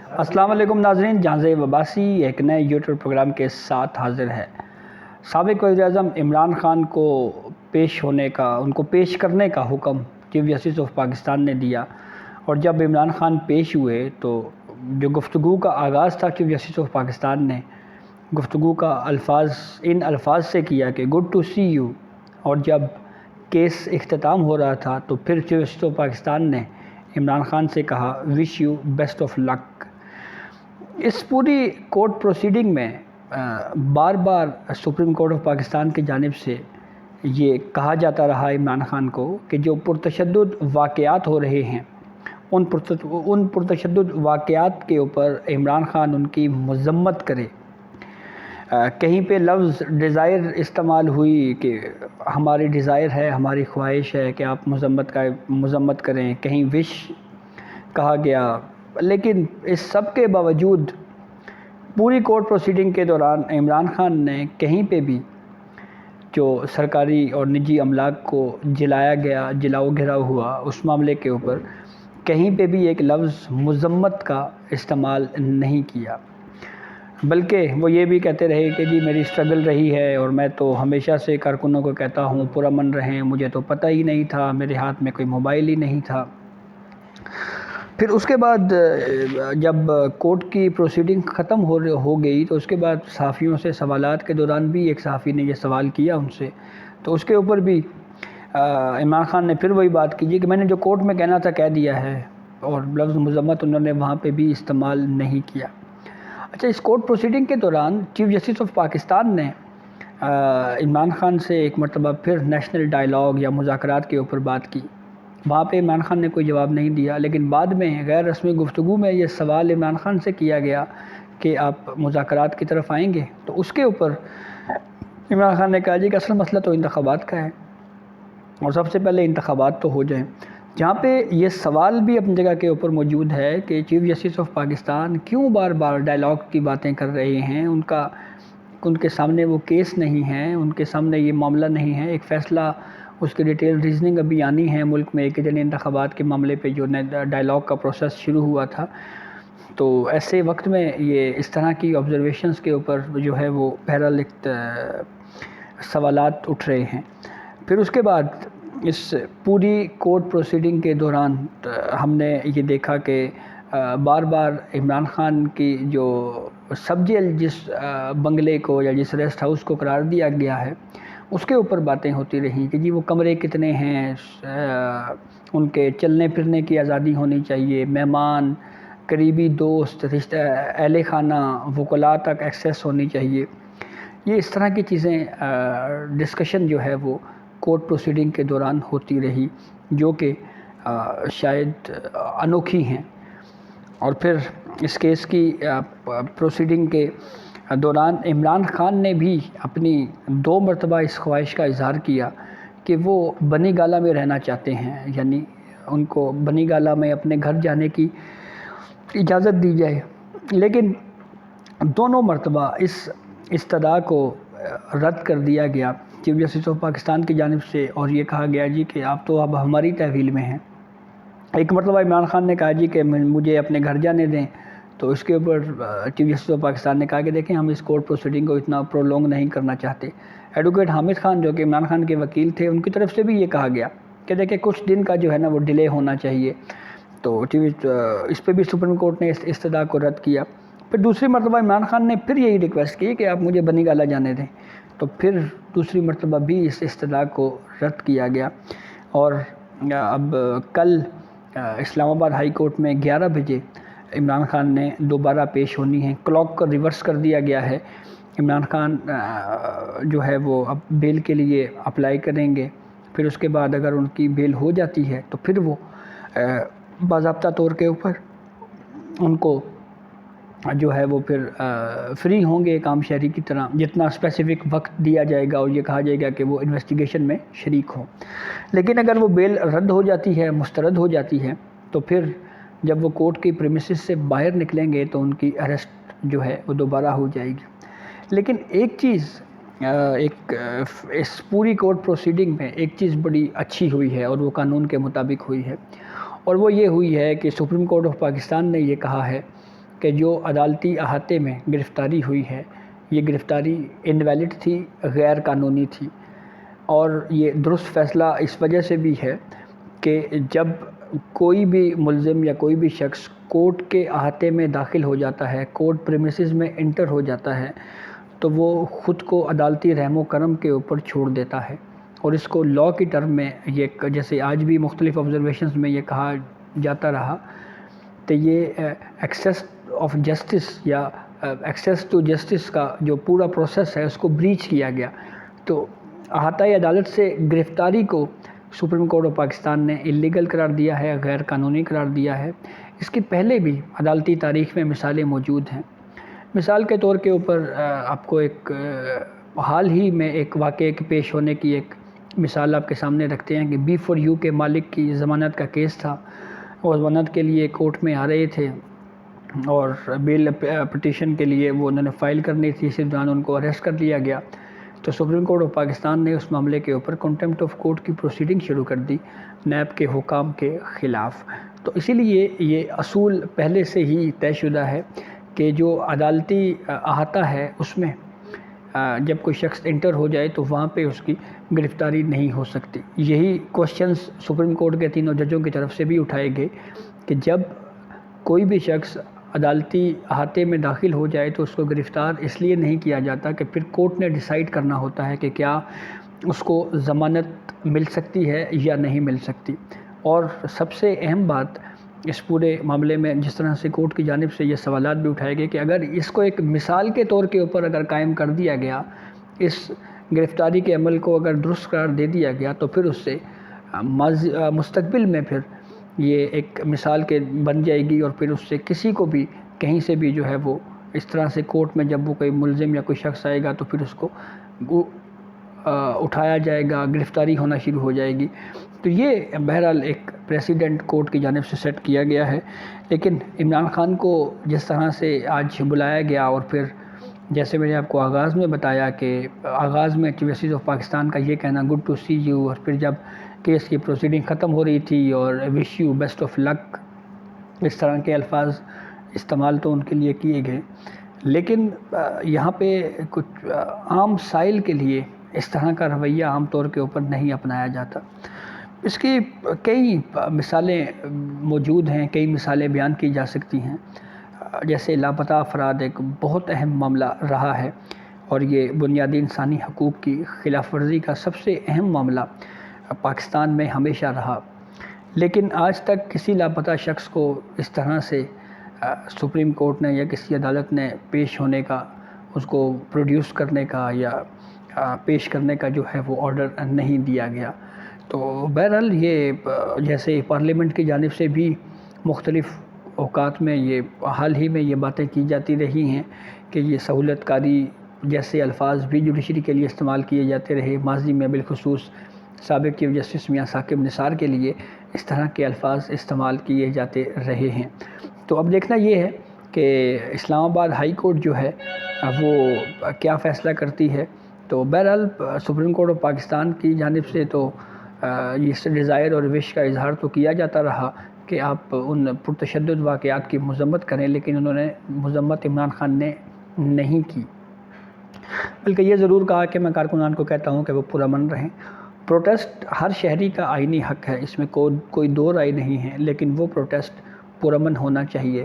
السلام علیکم ناظرین، جہاں وباسی ایک نئے یوٹیوب پروگرام کے ساتھ حاضر ہے۔ سابق وزیر اعظم عمران خان کو ان کو پیش کرنے کا حکم چیف جسٹس آف پاکستان نے دیا، اور جب عمران خان پیش ہوئے تو جو گفتگو کا آغاز تھا چیف جسٹس آف پاکستان نے گفتگو کا ان الفاظ سے کیا کہ گڈ ٹو سی یو، اور جب کیس اختتام ہو رہا تھا تو پھر چیف جسٹس آف پاکستان نے عمران خان سے کہا وش یو بیسٹ آف لک۔ اس پوری کورٹ پروسیڈنگ میں بار بار سپریم کورٹ آف پاکستان کی جانب سے یہ کہا جاتا رہا عمران خان کو کہ جو پرتشدد واقعات ہو رہے ہیں ان پرتشدد واقعات کے اوپر عمران خان ان کی مذمت کرے۔ کہیں پہ لفظ ڈیزائر استعمال ہوئی کہ ہماری ڈیزائر ہے، ہماری خواہش ہے کہ آپ مذمت کریں، کہیں وش کہا گیا، لیکن اس سب کے باوجود پوری کورٹ پروسیڈنگ کے دوران عمران خان نے کہیں پہ بھی جو سرکاری اور نجی املاک کو جلاؤ گھراؤ ہوا اس معاملے کے اوپر کہیں پہ بھی ایک لفظ مذمت کا استعمال نہیں کیا، بلکہ وہ یہ بھی کہتے رہے کہ جی میری اسٹرگل رہی ہے اور میں تو ہمیشہ سے کارکنوں کو کہتا ہوں پرامن رہیں، مجھے تو پتہ ہی نہیں تھا، میرے ہاتھ میں کوئی موبائل ہی نہیں تھا۔ پھر اس کے بعد جب کورٹ کی پروسیڈنگ ختم ہو گئی تو اس کے بعد صحافیوں سے سوالات کے دوران بھی ایک صحافی نے یہ سوال کیا ان سے، تو اس کے اوپر بھی عمران خان نے پھر وہی بات کی کہ میں نے جو کورٹ میں کہنا تھا کہہ دیا ہے، اور لفظ مذمت انہوں نے وہاں پہ بھی استعمال نہیں کیا۔ اچھا، اس کورٹ پروسیڈنگ کے دوران چیف جسٹس آف پاکستان نے عمران خان سے ایک مرتبہ پھر نیشنل ڈائیلاگ یا مذاکرات کے اوپر بات کی۔ وہاں پہ عمران خان نے کوئی جواب نہیں دیا، لیکن بعد میں غیر رسمی گفتگو میں یہ سوال عمران خان سے کیا گیا کہ آپ مذاکرات کی طرف آئیں گے، تو اس کے اوپر عمران خان نے کہا جی کہ اصل مسئلہ تو انتخابات کا ہے، اور سب سے پہلے انتخابات تو ہو جائیں۔ جہاں پہ یہ سوال بھی اپنی جگہ کے اوپر موجود ہے کہ چیف جسٹس آف پاکستان کیوں بار بار ڈائیلاگ کی باتیں کر رہے ہیں، ان کے سامنے وہ کیس نہیں ہے، ان کے سامنے یہ معاملہ نہیں ہے، ایک فیصلہ اس کی ڈیٹیل ریزننگ ابھی آنی ہے ملک میں ایک جن انتخابات کے معاملے پہ جو ڈائیلاگ کا پروسیس شروع ہوا تھا، تو ایسے وقت میں یہ اس طرح کی آبزرویشنز کے اوپر جو ہے وہ بہرحال سوالات اٹھ رہے ہیں۔ پھر اس کے بعد اس پوری کورٹ پروسیڈنگ کے دوران ہم نے یہ دیکھا کہ بار بار عمران خان کی جو سب جیل جس بنگلے کو یا جس ریسٹ ہاؤس کو قرار دیا گیا ہے اس کے اوپر باتیں ہوتی رہیں کہ جی وہ کمرے کتنے ہیں، ان کے چلنے پھرنے کی آزادی ہونی چاہیے، مہمان، قریبی دوست، اہل خانہ، وکلاء تک ایکسیس ہونی چاہیے۔ یہ اس طرح کی چیزیں ڈسکشن جو ہے وہ کورٹ پروسیڈنگ کے دوران ہوتی رہی، جو کہ شاید انوکھی ہیں۔ اور پھر اس کیس کی پروسیڈنگ کے دوران عمران خان نے بھی اپنی 2 مرتبہ اس خواہش کا اظہار کیا کہ وہ بنی گالہ میں رہنا چاہتے ہیں، یعنی ان کو بنی گالہ میں اپنے گھر جانے کی اجازت دی جائے، لیکن دونوں مرتبہ اس استدعا کو رد کر دیا گیا چیف جسٹس آف پاکستان کی جانب سے، اور یہ کہا گیا جی کہ آپ تو اب ہماری تحویل میں ہیں۔ ایک مرتبہ عمران خان نے کہا جی کہ مجھے اپنے گھر جانے دیں، تو اس کے اوپر چیف جسٹس آف پاکستان نے کہا کہ دیکھیں ہم اس کورٹ پروسیڈنگ کو اتنا پرولونگ نہیں کرنا چاہتے۔ ایڈوکیٹ حامد خان جو کہ عمران خان کے وکیل تھے، ان کی طرف سے بھی یہ کہا گیا کہ دیکھیں کچھ دن کا جو ہے نا وہ ڈیلے ہونا چاہیے، تو اس پہ بھی سپریم کورٹ نے اس استدعا کو رد کیا۔ پھر دوسری مرتبہ عمران خان نے پھر یہی ریکویسٹ کی کہ آپ مجھے بنی گالہ جانے دیں، تو پھر دوسری مرتبہ بھی اس استدعا کو رد کیا گیا، اور اب کل اسلام آباد ہائی کورٹ میں 11 بجے عمران خان نے دوبارہ پیش ہونی ہے۔ کلاک کو ریورس کر دیا گیا ہے، عمران خان جو ہے وہ اب بیل کے لیے اپلائی کریں گے، پھر اس کے بعد اگر ان کی بیل ہو جاتی ہے تو پھر وہ باضابطہ طور کے اوپر ان کو جو ہے وہ پھر فری ہوں گے ایک عام شہری کی طرح، جتنا اسپیسیفک وقت دیا جائے گا اور یہ کہا جائے گا کہ وہ انویسٹیگیشن میں شریک ہوں۔ لیکن اگر وہ بیل رد ہو جاتی ہے، مسترد ہو جاتی ہے، تو پھر جب وہ کورٹ کی پریمیسز سے باہر نکلیں گے تو ان کی اریسٹ جو ہے وہ دوبارہ ہو جائے گی۔ لیکن ایک چیز اس پوری کورٹ پروسیڈنگ میں ایک چیز بڑی اچھی ہوئی ہے، اور وہ قانون کے مطابق ہوئی ہے، اور وہ یہ ہوئی ہے کہ سپریم کورٹ آف پاکستان نے یہ کہا ہے کہ جو عدالتی احاطے میں گرفتاری ہوئی ہے یہ گرفتاری انویلڈ تھی، غیر قانونی تھی، اور یہ درست فیصلہ اس وجہ سے بھی ہے کہ جب کوئی بھی ملزم یا کوئی بھی شخص کورٹ کے احاطے میں داخل ہو جاتا ہے، کورٹ پریمیسز میں انٹر ہو جاتا ہے، تو وہ خود کو عدالتی رحم و کرم کے اوپر چھوڑ دیتا ہے، اور اس کو لاء کی ٹرم میں یہ جیسے آج بھی مختلف آبزرویشنز میں یہ کہا جاتا رہا کہ یہ ایکسیس آف جسٹس یا ایکسیس ٹو جسٹس کا جو پورا پروسیس ہے اس کو بریچ کیا گیا۔ تو احاطۂ عدالت سے گرفتاری کو سپریم کورٹ آف پاکستان نے اللیگل قرار دیا ہے، غیر قانونی قرار دیا ہے۔ اس کی پہلے بھی عدالتی تاریخ میں مثالیں موجود ہیں۔ مثال کے طور کے اوپر آپ کو ایک حال ہی میں ایک واقعے کے پیش ہونے کی ایک مثال آپ کے سامنے رکھتے ہیں کہ B4U کے مالک کی ضمانت کا کیس تھا، وہ ضمانت کے لیے کورٹ میں آ رہے تھے اور بیل پٹیشن کے لیے وہ انہوں نے فائل کرنی تھی، اسی دوران ان کو اریسٹ کر لیا گیا۔ تو سپریم کورٹ آف پاکستان نے اس معاملے کے اوپر کنٹمپٹ آف کورٹ کی پروسیڈنگ شروع کر دی نیب کے حکام کے خلاف۔ تو اسی لیے یہ اصول پہلے سے ہی طے شدہ ہے کہ جو عدالتی احاطہ ہے اس میں جب کوئی شخص انٹر ہو جائے تو وہاں پہ اس کی گرفتاری نہیں ہو سکتی۔ یہی کوشچنز سپریم کورٹ کے تینوں ججوں کی طرف سے بھی اٹھائے گئے کہ جب کوئی بھی شخص عدالتی احاطے میں داخل ہو جائے تو اس کو گرفتار اس لیے نہیں کیا جاتا کہ پھر کورٹ نے ڈیسائیڈ کرنا ہوتا ہے کہ کیا اس کو ضمانت مل سکتی ہے یا نہیں مل سکتی۔ اور سب سے اہم بات اس پورے معاملے میں جس طرح سے کورٹ کی جانب سے یہ سوالات بھی اٹھائے گئے کہ اگر اس کو ایک مثال کے طور کے اوپر اگر قائم کر دیا گیا، اس گرفتاری کے عمل کو اگر درست قرار دے دیا گیا تو پھر اس سے مستقبل میں پھر یہ ایک مثال کے بن جائے گی، اور پھر اس سے کسی کو بھی کہیں سے بھی جو ہے وہ اس طرح سے کورٹ میں جب وہ کوئی ملزم یا کوئی شخص آئے گا تو پھر اس کو اٹھایا جائے گا، گرفتاری ہونا شروع ہو جائے گی۔ تو یہ بہرحال ایک پریسیڈنٹ کورٹ کی جانب سے سیٹ کیا گیا ہے، لیکن عمران خان کو جس طرح سے آج بلایا گیا، اور پھر جیسے میں نے آپ کو آغاز میں بتایا کہ آغاز میں چیف جسٹس آف پاکستان کا یہ کہنا گڈ ٹو سی یو، اور پھر جب کیس کی پروسیڈنگ ختم ہو رہی تھی اور وش یو بیسٹ آف لک، اس طرح کے الفاظ استعمال تو ان کے لیے کیے گئے، لیکن یہاں پہ کچھ عام سائل کے لیے اس طرح کا رویہ عام طور کے اوپر نہیں اپنایا جاتا۔ اس کی کئی مثالیں موجود ہیں، کئی مثالیں بیان کی جا سکتی ہیں، جیسے لاپتہ افراد ایک بہت اہم معاملہ رہا ہے، اور یہ بنیادی انسانی حقوق کی خلاف ورزی کا سب سے اہم معاملہ پاکستان میں ہمیشہ رہا، لیکن آج تک کسی لاپتہ شخص کو اس طرح سے سپریم کورٹ نے یا کسی عدالت نے پیش ہونے کا، اس کو پروڈیوس کرنے کا یا پیش کرنے کا جو ہے وہ آرڈر نہیں دیا گیا۔ تو بہرحال یہ جیسے پارلیمنٹ کی جانب سے بھی مختلف اوقات میں یہ حال ہی میں یہ باتیں کی جاتی رہی ہیں کہ یہ سہولت کاری جیسے الفاظ بھی جوڈیشری کے لیے استعمال کیے جاتے رہے، ماضی میں بالخصوص سابق چیف جسٹس میاں ثاقب نثار کے لیے اس طرح کے الفاظ استعمال کیے جاتے رہے ہیں۔ تو اب دیکھنا یہ ہے کہ اسلام آباد ہائی کورٹ جو ہے وہ کیا فیصلہ کرتی ہے۔ تو بہرحال سپریم کورٹ آف پاکستان کی جانب سے تو اس ڈیزائر اور وش کا اظہار تو کیا جاتا رہا کہ آپ ان پرتشدد واقعات کی مذمت کریں، لیکن انہوں نے مذمت عمران خان نے نہیں کی، بلکہ یہ ضرور کہا کہ میں کارکنان کو کہتا ہوں کہ وہ پرامن رہیں۔ پروٹیسٹ ہر شہری کا آئینی حق ہے، اس میں کوئی دو رائے نہیں ہے، لیکن وہ پروٹیسٹ پرامن ہونا چاہیے۔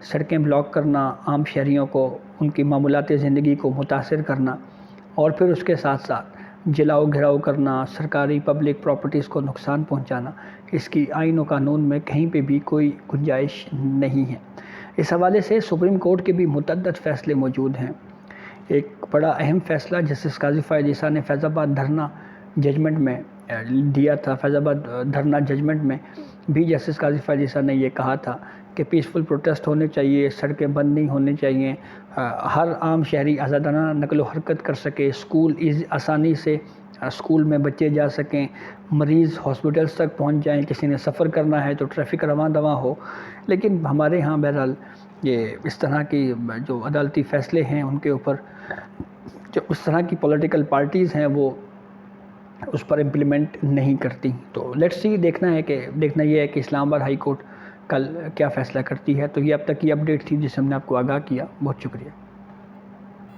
سڑکیں بلاک کرنا، عام شہریوں کو ان کی معمولات زندگی کو متاثر کرنا، اور پھر اس کے ساتھ ساتھ جلاؤ گھراؤ کرنا، سرکاری پبلک پراپرٹیز کو نقصان پہنچانا، اس کی آئین و قانون میں کہیں پہ بھی کوئی گنجائش نہیں ہے۔ اس حوالے سے سپریم کورٹ کے بھی متعدد فیصلے موجود ہیں۔ ایک بڑا اہم فیصلہ جسٹس قاضی فائز عیسیٰ نے فیض آباد دھرنا ججمنٹ میں دیا تھا، فیض آباد دھرنا ججمنٹ میں بھی جسٹس قاضی فائز عیسیٰ نے یہ کہا تھا کہ پیسفل پروٹیسٹ ہونے چاہیے، سڑکیں بند نہیں ہونی چاہیے، ہر عام شہری آزادانہ نقل و حرکت کر سکے، اسکول آسانی سے اسکول میں بچے جا سکیں، مریض ہاسپٹلس تک پہنچ جائیں، کسی نے سفر کرنا ہے تو ٹریفک رواں دواں ہو۔ لیکن ہمارے ہاں بہرحال یہ اس طرح کی جو عدالتی فیصلے ہیں ان کے اوپر جو اس طرح کی پولیٹیکل پارٹیز ہیں وہ اس پر امپلیمنٹ نہیں کرتی۔ تو لیٹس سی، دیکھنا یہ ہے کہ اسلام آباد ہائی کورٹ کل کیا فیصلہ کرتی ہے۔ تو یہ اب تک کی اپڈیٹ تھی جس سے ہم نے آپ کو آگاہ کیا، بہت شکریہ۔